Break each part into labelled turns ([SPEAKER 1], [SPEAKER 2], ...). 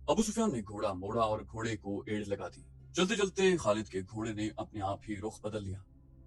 [SPEAKER 1] अबू सुफियान ने घोड़ा मोड़ा और घोड़े को एड़ लगा दी। चलते चलते खालिद के घोड़े ने अपने आप ही रुख बदल लिया।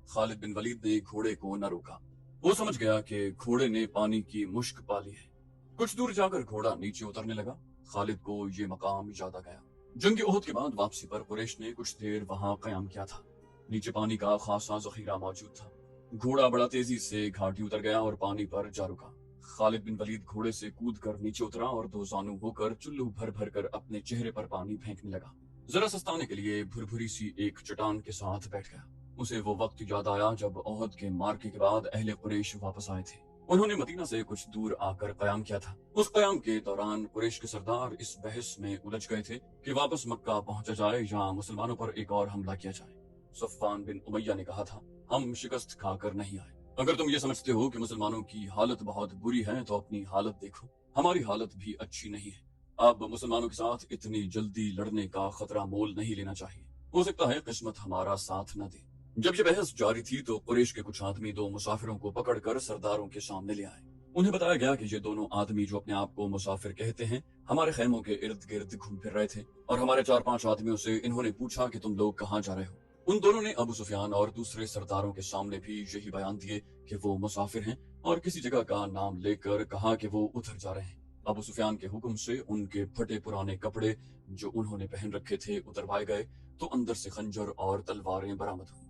[SPEAKER 1] खालिद बिन वलीद ने घोड़े को न रोका। वो समझ गया कि घोड़े ने पानी की मुश्क पा ली है। कुछ दूर जाकर घोड़ा नीचे उतरने लगा। खालिद को ये मकाम याद आ गया। जंग ओहद के बाद वापसी पर कुरैश ने कुछ देर वहां कयाम किया था। नीचे पानी का खासा जखीरा मौजूद था। घोड़ा बड़ा तेजी से घाटी उतर गया और पानी पर जा रुका। खालिद बिन वलीद घोड़े से कूद कर नीचे उतरा और दो जानू होकर चुल्लू भर भर कर अपने चेहरे पर पानी फेंकने लगा। जरा सस्ताने के लिए भुरभुरी सी एक चट्टान के साथ बैठ गया। उसे वो वक्त याद आया जब ओहद के मार्के के बाद अहले कुरैश वापस आए थे। उन्होंने मदीना से कुछ दूर आकर कयाम किया था। उस कयाम के दौरान कुरैश के सरदार इस बहस में उलझ गए थे कि वापस मक्का पहुंचा जाए या मुसलमानों पर एक और हमला किया जाए। सफ़वान बिन उमैया ने कहा था, हम शिकस्त खाकर नहीं आए। अगर तुम ये समझते हो कि मुसलमानों की हालत बहुत बुरी है तो अपनी हालत देखो, हमारी हालत भी अच्छी नहीं है। अब मुसलमानों के साथ इतनी जल्दी लड़ने का खतरा मोल नहीं लेना चाहिए। हो सकता है किस्मत हमारा साथ न दे। जब ये बहस जारी थी तो कुरैश के कुछ आदमी दो मुसाफिरों को पकड़कर सरदारों के सामने ले आए। उन्हें बताया गया कि ये दोनों आदमी जो अपने आप को मुसाफिर कहते हैं, हमारे खेमों के इर्द गिर्द घूम फिर रहे थे और हमारे 4-5 आदमियों से इन्होंने पूछा कि तुम लोग कहाँ जा रहे हो। उन दोनों ने अबू सुफियान और दूसरे सरदारों के सामने भी यही बयान दिए कि वो मुसाफिर हैं और किसी जगह का नाम लेकर कहा कि वो उधर जा रहे हैं। अबू सुफियान के हुक्म से उनके फटे पुराने कपड़े जो उन्होंने पहन रखे थे उतरवाए गए तो अंदर से खंजर और तलवारें बरामद हुई।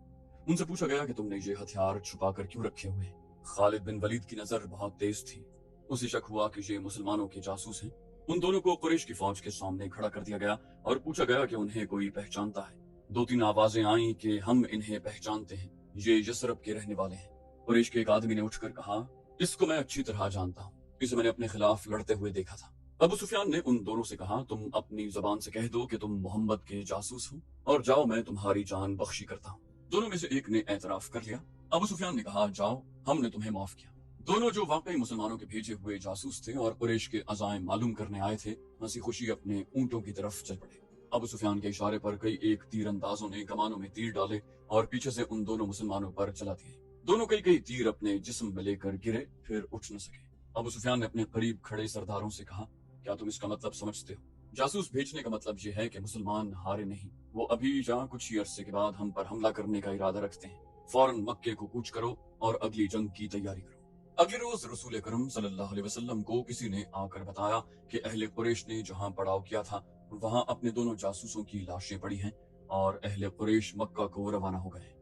[SPEAKER 1] उनसे पूछा गया कि तुमने ये हथियार छुपा कर क्यों रखे हुए हैं। खालिद बिन वलीद की नजर बहुत तेज थी। उसे शक हुआ कि ये मुसलमानों के जासूस हैं। उन दोनों को कुरैश की फौज के सामने खड़ा कर दिया गया और पूछा गया कि उन्हें कोई पहचानता है। 2-3 आवाजें आईं कि हम इन्हें पहचानते हैं, ये यसरब के रहने वाले हैं। कुरैश के एक आदमी ने उठकर कहा, इसको मैं अच्छी तरह जानता हूँ, इसे मैंने अपने खिलाफ लड़ते हुए देखा था। अबू सुफियान ने उन दोनों से कहा, तुम अपनी जबान से कह दो कि तुम मोहम्मद के जासूस हो और जाओ, मैं तुम्हारी जान बख्शी करता हूँ। दोनों में से एक ने एतराफ कर लिया। अबू सुफियान ने कहा, जाओ, हमने तुम्हें माफ किया। दोनों जो वाकई मुसलमानों के भेजे हुए जासूस थे और कुरैश के अज़ाइम मालूम करने आए थे, हंसी खुशी अपने ऊंटों की तरफ चल पड़े। अबू सुफियान के इशारे पर कई एक तीर अंदाजों ने कमानों में तीर डाले और पीछे से उन दोनों मुसलमानों पर चला दिए। दोनों कई कई तीर अपने जिस्म में लेकर गिरे, फिर उठ न सके। अबू सुफियान ने अपने करीब खड़े सरदारों से कहा, क्या तुम इसका मतलब समझते हो? जासूस भेजने का मतलब यह है कि मुसलमान हारे नहीं, वो अभी या कुछ ही अरसे के बाद हम पर हमला करने का इरादा रखते हैं। फौरन मक्के को कूच करो और अगली जंग की तैयारी करो। अगले रोज रसूल अकरम सल्लल्लाहु अलैहि वसल्लम को किसी ने आकर बताया कि अहले कुरैश ने जहां पड़ाव किया था वहां अपने दोनों जासूसों की लाशें पड़ी हैं और अहले कुरैश मक्का को रवाना हो गए।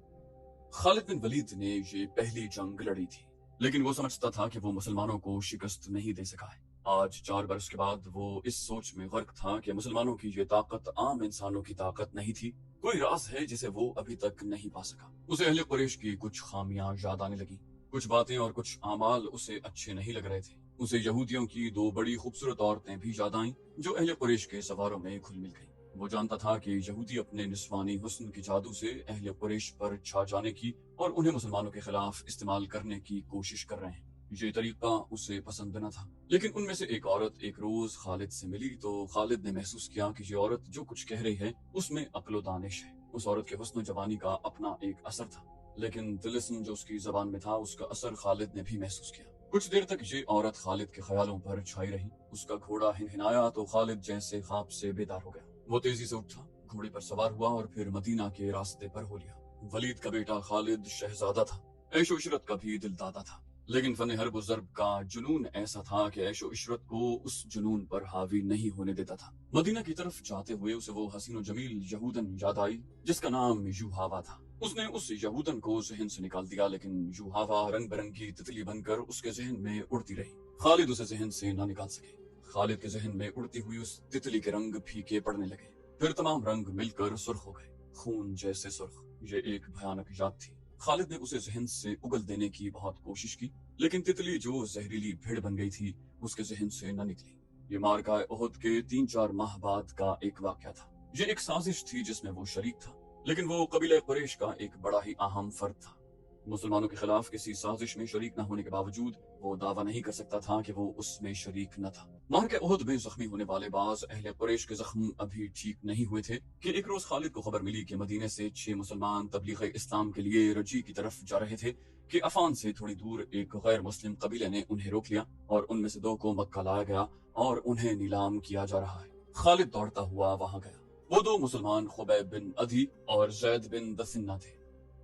[SPEAKER 1] खालिद बिन वलीद ने ये पहली जंग लड़ी थी, लेकिन वो समझता था कि वो मुसलमानों को शिकस्त नहीं दे सका है। आज 4 बरस के बाद वो इस सोच में गर्क था कि मुसलमानों की ये ताकत आम इंसानों की ताकत नहीं थी। कोई राज है जिसे वो अभी तक नहीं पा सका। उसे अहले कुरैश की कुछ खामियां याद आने लगी। कुछ बातें और कुछ आमाल उसे अच्छे नहीं लग रहे थे। उसे यहूदियों की 2 बड़ी खूबसूरत औरतें भी याद आईं जो अहले कुरैश के सवारों में घुल मिल गईं। वो जानता था कि यहूदी अपने निस्वानी हुस्न के जादू से अहले कुरैश पर छा जाने की और उन्हें मुसलमानों के खिलाफ इस्तेमाल करने की कोशिश कर रहे हैं। ये तरीका उसे पसंद न था। लेकिन उनमें से एक औरत एक रोज खालिद से मिली तो खालिद ने महसूस किया कि ये औरत जो कुछ कह रही है उसमें अक्ल व दानिश है। उस औरत के हुस्न जवानी का अपना एक असर था, लेकिन तिलिस्म जो उसकी जबान में था उसका असर खालिद ने भी महसूस किया। कुछ देर तक ये औरत खालिद के ख्यालों पर छाई रही। उसका घोड़ा हिनहिनाया तो खालिद जैसे ख्वाब से बेदार हो गया। वो तेजी से उठा, घोड़े पर सवार हुआ और फिर मदीना के रास्ते पर हो लिया। वलीद का बेटा खालिद शहजादा था, ऐशो इशरत का भी दिलदादा था, लेकिन फन हर्ब ज़र्ब का जुनून ऐसा था कि ऐशो इशरत को उस जुनून पर हावी नहीं होने देता था। मदीना की तरफ जाते हुए उसे वो हसीन जमील यहूदन याद आई जिसका नाम यूहावा था। उसने उस यहूदन को जहन से निकाल दिया, लेकिन यूहावा रंग बिरंगी तितली बनकर उसके जहन में उड़ती रही। खालिद उसे जहन से न निकाल सके। खालिद के जहन में उड़ती हुई उस तितली के रंग फीके पड़ने लगे, फिर तमाम रंग मिलकर सुर्ख हो गए, खून जैसे सुर्ख। ये एक भयानक याद थी। खालिद ने उसे जहन से उगल देने की बहुत कोशिश की, लेकिन तितली जो जहरीली भेड़ बन गई थी उसके जहन से न निकली। ये मार्का ओहद के 3-4 माह बाद का एक वाकया था। ये एक साजिश थी जिसमें वो शरीक था, लेकिन वो कबीले कुरैश का एक बड़ा ही अहम फर्द था। मुसलमानों के खिलाफ किसी साजिश में शरीक न होने के बावजूद वो दावा नहीं कर सकता था कि वो उसमें शरीक न था। मार्के ओहद में जख्मी होने वाले बाज अहले कुरैश के जख्म अभी ठीक नहीं हुए थे कि एक रोज खालिद को खबर मिली कि मदीने से 6 मुसलमान तबलीग इस्लाम के लिए रजी की तरफ जा रहे थे कि अफान से थोड़ी दूर एक गैर मुस्लिम कबीले ने उन्हें रोक लिया और उनमें से 2 को मक्का लाया गया और उन्हें नीलाम किया जा रहा है। खालिद दौड़ता हुआ वहां गया। वो दो मुसलमान खुबैब बिन अदी और जैद बिन दसिन्ना थे।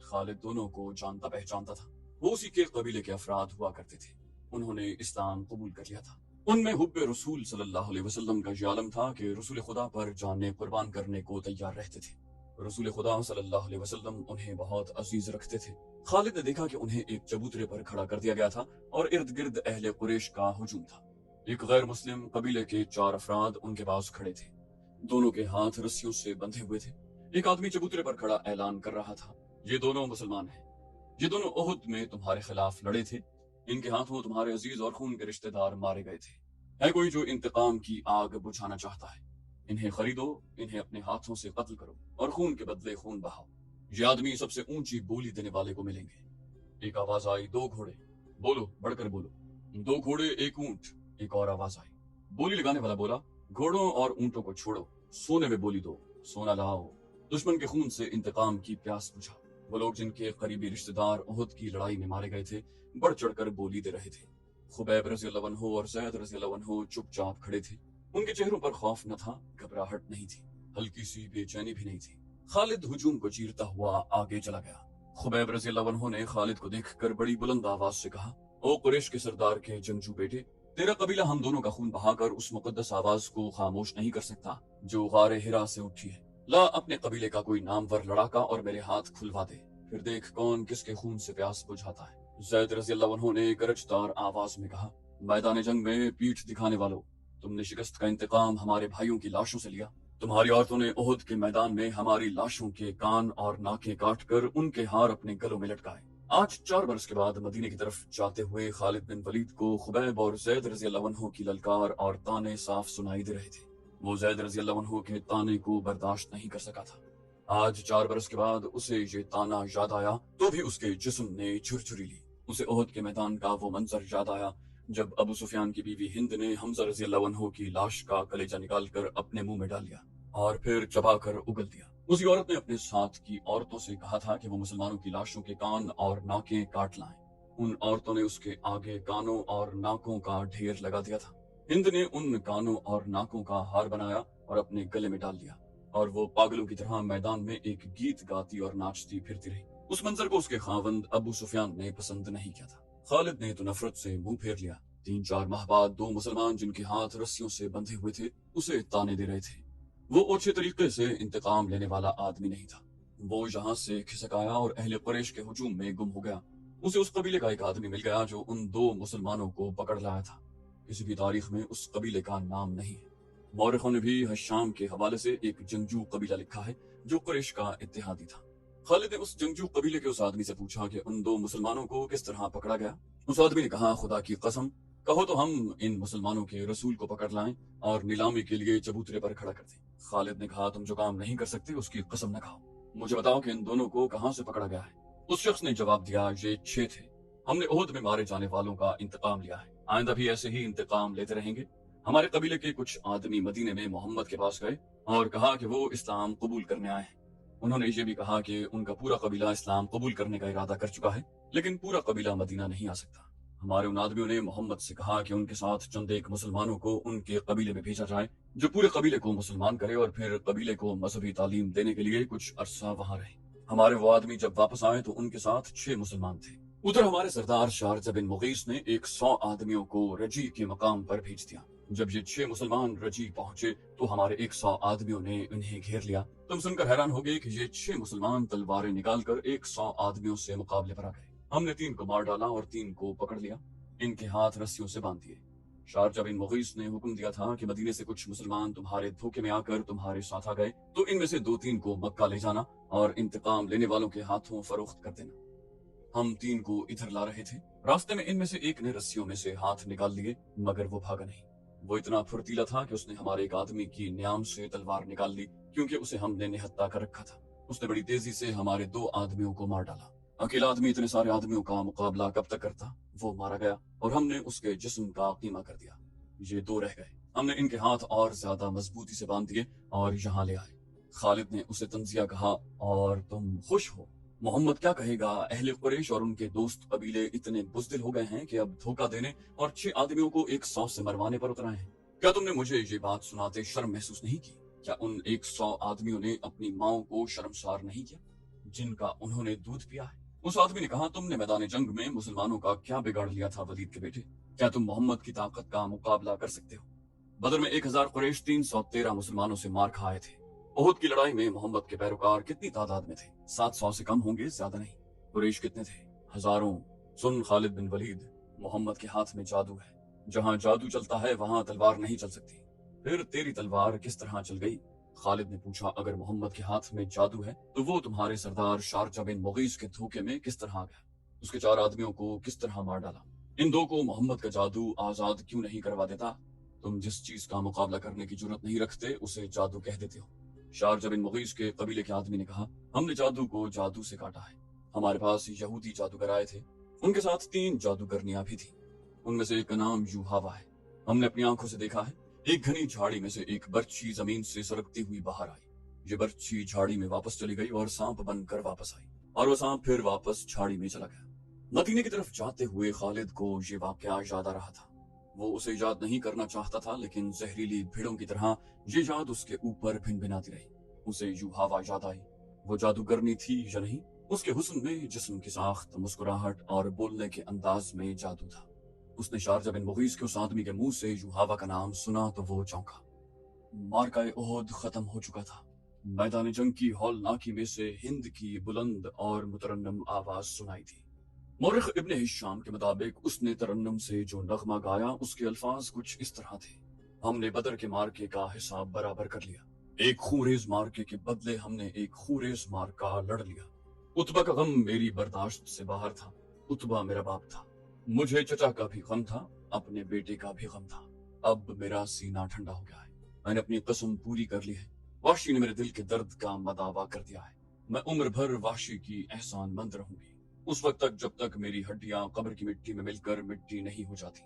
[SPEAKER 1] खालिद दोनों को जानता पहचानता था। वो उसी के कबीले के अफराद हुआ करते थे। उन्होंने इस्लाम कबूल कर लिया था। उनमें हुब्बे रसूल सल्लल्लाहु अलैहि वसल्लम का ये आलम था कि रसूल खुदा पर जाने कुर्बान करने को तैयार रहते थे। रसूल खुदा सल्लल्लाहु अलैहि वसल्लम उन्हें बहुत अजीज रखते थे। खालिद ने देखा कि उन्हें एक चबूतरे पर खड़ा कर दिया गया था और इर्द गिर्द अहले कुरैश का हुजूम था। एक गैर मुस्लिम कबीले के 4 अफराद उनके पास खड़े थे। दोनों के हाथ रस्सियों से बंधे हुए थे। एक आदमी चबूतरे पर खड़ा ऐलान कर रहा था, ये दोनों मुसलमान हैं। ये दोनों ओहद में तुम्हारे खिलाफ लड़े थे। इनके हाथों तुम्हारे अजीज और खून के रिश्तेदार मारे गए थे। है कोई जो इंतकाम की आग बुझाना चाहता है? इन्हें खरीदो, इन्हें अपने हाथों से कत्ल करो और खून के बदले खून बहाओ। ये आदमी सबसे ऊंची बोली देने वाले को मिलेंगे। एक आवाज आई, 2 घोड़े। बोलो, बढ़कर बोलो। 2 घोड़े, 1 ऊंट। एक और आवाज आई। बोली लगाने वाला बोला, घोड़ों और ऊंटों को छोड़ो, सोने में बोली दो, सोना लाओ। दुश्मन के खून से इंतकाम की प्यास बुझा। वो लोग जिनके करीबी रिश्तेदार ओहद की लड़ाई में मारे गए थे बढ़ चढ़कर बोली दे रहे थे। खुबैब रज़ियल्लाहु अन्हु और ज़ैद रज़ियल्लाहु अन्हु चुपचाप खड़े थे। उनके चेहरों पर खौफ न था, घबराहट नहीं थी, हल्की सी बेचैनी भी नहीं थी। खालिद हुजूम को चीरता हुआ आगे चला गया। खुबैब रज़ियल्लाहु अन्हु ने खालिद को देखकर बड़ी बुलंद आवाज से कहा, ओ कुरैश के सरदार के जंगजू बेटे, तेरा कबीला हम दोनों का खून बहाकर उस मुकद्दस आवाज को खामोश नहीं कर सकता जो गारे हिरा से उठी है। ला अपने कबीले का कोई नामवर लड़ाका और मेरे हाथ खुलवा दे, फिर देख कौन किसके खून से प्यास बुझाता है। ज़ैद रज़ियल्लाहु अन्हु ने गरजदार आवाज में कहा, मैदान जंग में पीठ दिखाने वालों, तुमने शिकस्त का इंतकाम हमारे भाइयों की लाशों से लिया। तुम्हारी औरतों ने ओहद के मैदान में हमारी लाशों के कान और नाकें काट कर उनके हार अपने गलों में लटकाए। आज 4 बरस के बाद मदीने की तरफ जाते हुए खालिद बिन वलीद को खुबैब और ज़ैद रज़ियल्लाहु अन्हु की ललकार और ताने साफ सुनाई दे रहे थे। वो ज़ैद रज़ियल्लाहु अन्हु के ताने को बर्दाश्त नहीं कर सका था। आज 4 बरस के बाद उसे ये ताना याद आया तो भी उसके जिस्म ने झुरझुरी ली। उसे ओहद के मैदान का वो मंजर याद आया जब अबू सुफियान की बीवी हिंद ने हमजा रज़ियल्लाहु अन्हु की लाश का कलेजा निकालकर अपने मुंह में डाल लिया और फिर चबाकर उगल दिया। उसी औरत ने अपने साथ की औरतों से कहा था कि वो मुसलमानों की लाशों के कान और नाकें काट लाएं। उन औरतों ने उसके आगे कानों और नाकों का ढेर लगा दिया था। हिंद ने उन कानों और नाकों का हार बनाया और अपने गले में डाल लिया और वो पागलों की तरह मैदान में एक गीत गाती और नाचती फिरती रही। उस मंजर को उसके खावंद अबू सुफियान ने पसंद नहीं किया था। खालिद ने तो नफरत से मुंह फेर लिया। 3-4 माह बाद 2 मुसलमान जिनके हाथ रस्सियों से बंधे हुए थे उसे ताने दे रहे थे। वो अच्छे तरीके से इंतकाम लेने वाला आदमी नहीं था। वो यहाँ से खिसक आया और अहले कुरैश के हुजूम में गुम हो गया। उसे उस कबीले का एक आदमी मिल गया जो उन 2 मुसलमानों को पकड़ लाया था। किसी भी तारीख में उस कबीले का नाम नहीं है। मौरखों ने भी हशाम के हवाले से एक जंगजू कबीला लिखा है जो कुरैश का इत्तेहादी था। खालिद ने उस जंगजू कबीले के उस आदमी से पूछा कि उन 2 मुसलमानों को किस तरह पकड़ा गया। उस आदमी ने कहा, खुदा की कसम, कहो तो हम इन मुसलमानों के रसूल को पकड़ लाएं और नीलामी के लिए चबूतरे पर खड़ा कर दें। खालिद ने कहा, तुम जो काम नहीं कर सकते उसकी कसम न खाओ। मुझे बताओ कि इन दोनों को कहां से पकड़ा गया है। उस शख्स ने जवाब दिया, ये 6 थे। हमने ओहद में मारे जाने वालों का इंतकाम लिया है। आइंदा भी ऐसे ही इंतकाम लेते रहेंगे। हमारे कबीले के कुछ आदमी मदीने में मोहम्मद के पास गए और कहा कि वो इस्लाम कबूल करने आए हैं। उन्होंने ये भी कहा कि उनका पूरा कबीला इस्लाम कबूल करने का इरादा कर चुका है, लेकिन पूरा कबीला मदीना नहीं आ सकता। हमारे उन आदमियों ने मोहम्मद से कहा कि उनके साथ चंद एक मुसलमानों को उनके कबीले में भेजा जाए जो पूरे कबीले को मुसलमान करे और फिर कबीले को मजहबी तालीम देने के लिए कुछ अरसा वहां रहे। हमारे वो आदमी जब वापस आए तो उनके साथ 6 मुसलमान थे। उधर हमारे सरदार शारजा बिन मुगीस ने 100 आदमियों को रजी के मकाम पर भेज दिया। जब ये 6 मुसलमान रजी पहुंचे तो हमारे 100 आदमियों ने इन्हें घेर लिया। तुम सुनकर हैरान हो गए कि ये 6 मुसलमान तलवारें निकालकर 100 आदमियों से मुकाबले पर आ गए। हमने 3 को मार डाला और 3 को पकड़ लिया, इनके हाथ रस्सियों से बांध दिए। शारजा बिन मुगीस ने हुक्म दिया था कि मदीने से कुछ मुसलमान तुम्हारे धोखे में आकर तुम्हारे साथ आ गए तो इनमें से 2-3 को मक्का ले जाना और इंतकाम लेने वालों के हाथों फरोख्त कर देना। हम 3 को इधर ला रहे थे। रास्ते में इनमें से एक ने रस्सियों में से हाथ निकाल लिए, मगर वो भागा नहीं। वो इतना फुर्तीला था कि उसने हमारे एक आदमी की न्याम से तलवार निकाल ली, क्योंकि उसे हमने निहत्ता कर रखा था। उसने बड़ी तेजी से हमारे 2 आदमियों को मार डाला। अकेला आदमी इतने सारे आदमियों का मुकाबला कब तक करता। वो मारा गया और हमने उसके जिस्म का कीमा कर दिया। ये 2 रह गए। हमने इनके हाथ और ज्यादा मजबूती से बांध दिए और यहाँ ले आए। खालिद ने उसे तंजिया कहा, और तुम खुश हो? मोहम्मद क्या कहेगा? अहले कुरैश और उनके दोस्त कबीले इतने बुज़दिल हो गए हैं कि अब धोखा देने और 6 आदमियों को 100 से मरवाने पर उतर आए हैं। क्या तुमने मुझे ये बात सुनाते शर्म महसूस नहीं की? क्या उन 100 आदमियों ने अपनी माओ को शर्मसार नहीं किया जिनका उन्होंने दूध पिया है? उस आदमी ने कहा, तुमने मैदान जंग में मुसलमानों का क्या बिगाड़ लिया था वलीद के बेटे? क्या तुम मोहम्मद की ताकत का मुकाबला कर सकते हो? बदर में 1000 कुरैश 313 मुसलमानों से मार खाए थे। उहुद की लड़ाई में मोहम्मद के पैरोकार कितनी तादाद में थे? 700 से कम होंगे, ज्यादा नहीं। कुरैश कितने थे? हजारों। सुन खालिद बिन वलीद, मोहम्मद के हाथ में जादू है। जहां जादू चलता है वहां तलवार नहीं चल सकती। फिर तेरी तलवार किस तरह चल गई? खालिद ने पूछा, अगर मोहम्मद के हाथ में जादू है तो वो तुम्हारे सरदार शारजा बिन मुगीस के धोखे में किस तरह आ गया? उसके 4 आदमियों को किस तरह मार डाला? इन 2 को मोहम्मद का जादू आजाद क्यों नहीं करवा देता? तुम जिस चीज का मुकाबला करने की जरूरत नहीं रखते उसे जादू कह देते हो। शारजा बिन मुगीस के कबीले के आदमी ने कहा, हमने जादू को जादू से काटा है। हमारे पास यहूदी जादूगर आए थे, उनके साथ 3 जादूगरनियां भी थी। उनमें से एक का नाम यूहावा है। हमने अपनी आंखों से देखा है, एक घनी झाड़ी में से एक बर्छी जमीन से सरकती हुई बाहर आई। ये बर्छी झाड़ी में वापस चली गई और सांप बनकर वापस आई, और वो सांप फिर वापस झाड़ी में चला गया। मदीने की तरफ जाते हुए खालिद को ये वाकया याद आ रहा था। वो उसे याद नहीं करना चाहता था, लेकिन जहरीली भीड़ों की तरह ये याद उसके ऊपर भिनभिनाती रही। उसे यूहावा याद आई। वो जादूगरनी थी या नहीं? उसके हुस्न में, जिस्म की साख्त, मुस्कुराहट और बोलने के अंदाज में जादू था। उसने शारजा बिन मुगीस के उस आदमी के मुंह से यूहावा का नाम सुना तो वो चौंका। मार्का उहुद खत्म हो चुका था। मैदान जंग की हौलनाकी में से हिंद की बुलंद और मुतरन्नम आवाज सुनाई थी। मौरिख इब्ने हिशाम के मुताबिक उसने तरन्नुम से जो नगमा गाया उसके अल्फाज कुछ इस तरह थे, हमने बदर के मार्के का हिसाब बराबर कर लिया। एक खूरेज मार्के के बदले हमने एक खूरेज मार्का लड़ लिया। उतबा का गम मेरी बर्दाश्त से बाहर था। उतबा मेरा बाप था। मुझे चचा का भी गम था, अपने बेटे का भी गम था। अब मेरा सीना ठंडा हो गया है। मैंने अपनी कसम पूरी कर ली है। वाशी ने मेरे दिल के दर्द का मदावा कर दिया है। मैं उम्र भर वाशी की एहसान मंद रहूंगी, उस वक्त तक जब तक मेरी हड्डियां कब्र की मिट्टी में मिलकर मिट्टी नहीं हो जाती।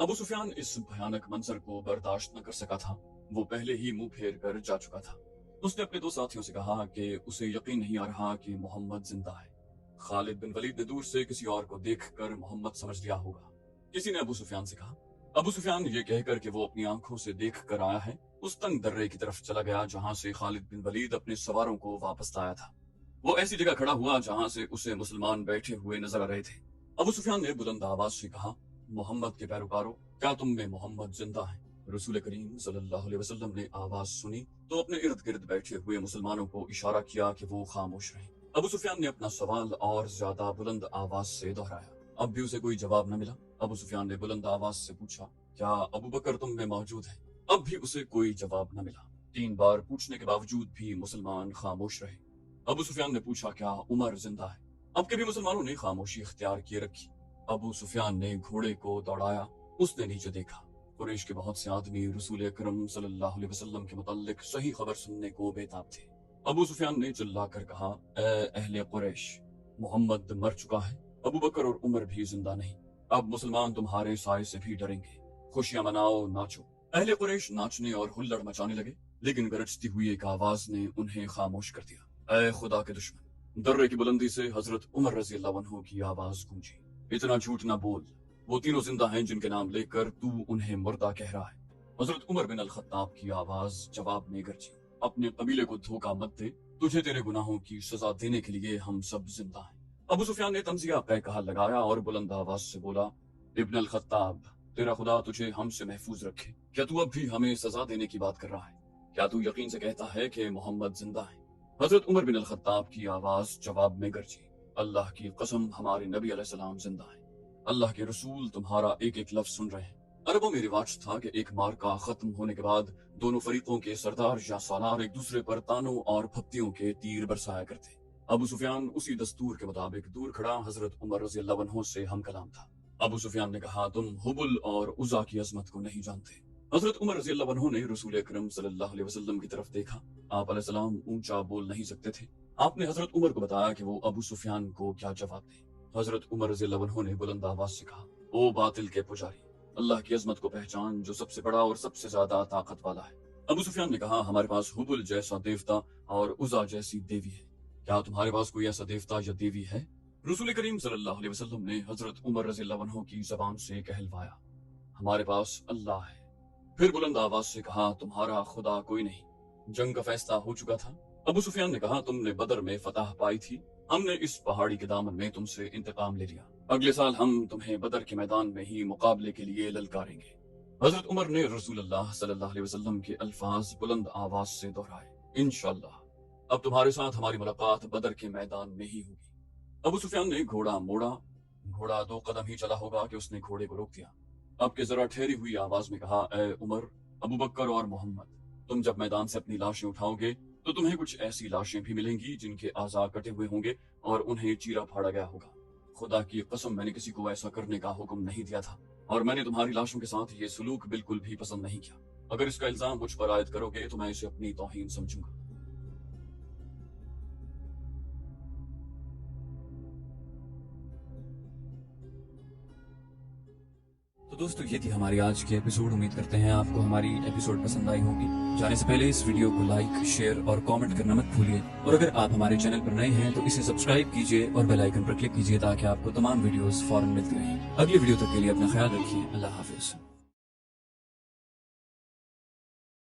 [SPEAKER 1] अबू सुफियान इस भयानक मंजर को बर्दाश्त न कर सका था। वो पहले ही मुंह फेर कर जा चुका था। उसने अपने 2 साथियों से कहा कि उसे यकीन नहीं आ रहा कि मोहम्मद जिंदा है। खालिद बिन वलीद ने दूर से किसी और को देखकर मोहम्मद समझ लिया होगा। किसी ने अबू सुफियान से कहा। अबू सुफियान ये कहकर कि वो अपनी आंखों से देख कर आया है, उस तंग दर्रे की तरफ चला गया जहां से खालिद बिन वलीद अपने सवारों को वापस लाया था। वो ऐसी जगह खड़ा हुआ जहां से उसे मुसलमान बैठे हुए नजर आ रहे थे। अबू सुफियान ने बुलंद आवाज से कहा, मोहम्मद के पैरोकारों, क्या तुम में मोहम्मद जिंदा है? रसूल करीम सल्लल्लाहु अलैहि वसल्लम ने आवाज सुनी तो अपने इर्द गिर्द बैठे हुए मुसलमानों को इशारा किया कि वो खामोश रहें। अबू सुफियान ने अपना सवाल और ज्यादा बुलंद आवाज से दोहराया। अब भी उसे कोई जवाब न मिला। अबू सुफियान ने बुलंद आवाज से पूछा, क्या अबू बकर तुम में मौजूद है? अब भी उसे कोई जवाब न मिला। 3 बार पूछने के बावजूद भी मुसलमान खामोश रहे। अबू सुफियान ने पूछा, क्या उमर जिंदा है? अब के भी मुसलमानों ने खामोशी इख्तियार किए रखी। अबू सुफियान ने घोड़े को दौड़ाया। उसने नीचे देखा। कुरैश के बहुत से आदमी रसूल अकरम सल्लल्लाहु अलैहि वसल्लम के मुताल्लिक सही खबर सुनने को बेताब थे। अबू सुफियान ने चिल्लाकर कहा, ए अहले कुरैश, मोहम्मद मर चुका है। अबू बकर और उमर भी जिंदा नहीं। अब मुसलमान तुम्हारे साय से भी डरेंगे। खुशियां मनाओ, नाचो। अहले कुरैश नाचने और हुल्लड़ मचाने लगे, लेकिन गरजती हुई एक आवाज ने उन्हें खामोश कर दिया। ऐ खुदा के दुश्मन! दर्रे की बुलंदी से हजरत उमर रजी अल्लाह अन्हु की आवाज गूंजी, इतना झूठ ना बोल। वो तीनों जिंदा हैं जिनके नाम लेकर तू उन्हें मुर्दा कह रहा है। हजरत उमर बिन अल खत्ताब की आवाज जवाब में गरजी, अपने कबीले को धोखा मत दे। तुझे तेरे गुनाहों की सजा देने के लिए हम सब जिंदा हैं। अबू सुफियान ने तंजिया कहा लगाया और बुलंद आवाज से बोला, इब्न अल खत्ताब, तेरा खुदा तुझे हमसे महफूज रखे। क्या तू अब भी हमें सजा देने की बात कर रहा है? क्या तू यकीन से कहता है कि मोहम्मद जिंदा है? हजरत उमर बिन अल खत्ताब की आवाज जवाब में गरजी, अल्लाह की कसम, हमारे नबी अलैहिस्सलाम जिंदा है। अल्लाह के रसूल तुम्हारा एक एक लफ्ज सुन रहे हैं। अरबों में रिवाज था कि एक मार्का खत्म होने के बाद दोनों फरीकों के सरदार या सालार एक दूसरे पर तानों और फप्तियों के तीर बरसाया करते। अबू सुफियान उसी दस्तूर के मुताबिक दूर खड़ा हजरत उमर रज़ी अल्लाह अन्हु से हम कलाम था। अबू सुफियान ने कहा, तुम हुबुल और उज़ा की अजमत को नहीं जानते। हजरत उमर रज़ी अल्लाह अन्हु ने रसूल अकरम सल्लल्लाहु अलैहि वसल्लम की तरफ देखा। आप अलैहिस्सलाम ऊंचा बोल नहीं सकते थे। आपने हजरत उमर को बताया कि वो अबू सुफियान को क्या जवाब दे। हजरत उमर रज़ी अल्लाह अन्हु ने बुलंद आवाज से कहा, ओ बातिल के पुजारी, अल्लाह की अजमत को पहचान जो सबसे बड़ा और सबसे ज्यादा ताकत वाला है। अबू सुफियान ने कहा, हमारे पास हुबुल जैसा देवता और उज़ा जैसी देवी है। क्या तुम्हारे पास कोई ऐसा देवता या देवी है? रसूल करीम सल्लल्लाहु अलैहि वसल्लम ने हजरत उमर रज़ी अल्लाह अन्हु की जबान से कहलवाया, हमारे पास अल्लाह है। پھر بلند آواز سے کہا تمہارا خدا کوئی نہیں، جنگ کا فیصلہ ہو چکا تھا۔ ابو سفیان نے کہا تم نے بدر میں فتح پائی تھی، ہم نے اس پہاڑی کے دامن میں تم سے انتقام لے لیا، اگلے سال ہم تمہیں بدر کے میدان میں ہی مقابلے کے لیے للکاریں گے۔ حضرت عمر نے رسول اللہ صلی اللہ علیہ وسلم کے الفاظ بلند آواز سے دہرائے، انشاءاللہ اب تمہارے ساتھ ہماری ملاقات بدر کے میدان میں ہی ہوگی۔ ابو سفیان نے گھوڑا موڑا، گھوڑا 2 قدم ہی چلا ہوگا کہ اس نے گھوڑے کو روک دیا۔ اب کے ذرا ٹھہری ہوئی آواز میں کہا، اے عمر، ابو بکر اور محمد، تم جب میدان سے اپنی لاشیں اٹھاؤ گے تو تمہیں کچھ ایسی لاشیں بھی ملیں گی جن کے اعضاء کٹے ہوئے ہوں گے اور انہیں چیرا پھاڑا گیا ہوگا۔ خدا کی قسم میں نے کسی کو ایسا کرنے کا حکم نہیں دیا تھا، اور میں نے تمہاری لاشوں کے ساتھ یہ سلوک بالکل بھی پسند نہیں کیا۔ اگر اس کا الزام مجھ پر عائد کرو گے تو میں اسے اپنی توہین سمجھوں گا۔ تو دوستو یہ تھی ہماری آج کی ایپیسوڈ، امید کرتے ہیں آپ کو ہماری ایپیسوڈ پسند آئی ہوگی۔ جانے سے پہلے اس ویڈیو کو لائک، شیئر اور کامنٹ کرنا مت بھولیے، اور اگر آپ ہمارے چینل پر نئے ہیں تو اسے سبسکرائب کیجئے اور بیل آئیکن پر کلک کیجئے تاکہ آپ کو تمام ویڈیوز فوراً ملتی رہیں۔ اگلی ویڈیو تک کے لیے اپنا خیال رکھیے، اللہ حافظ۔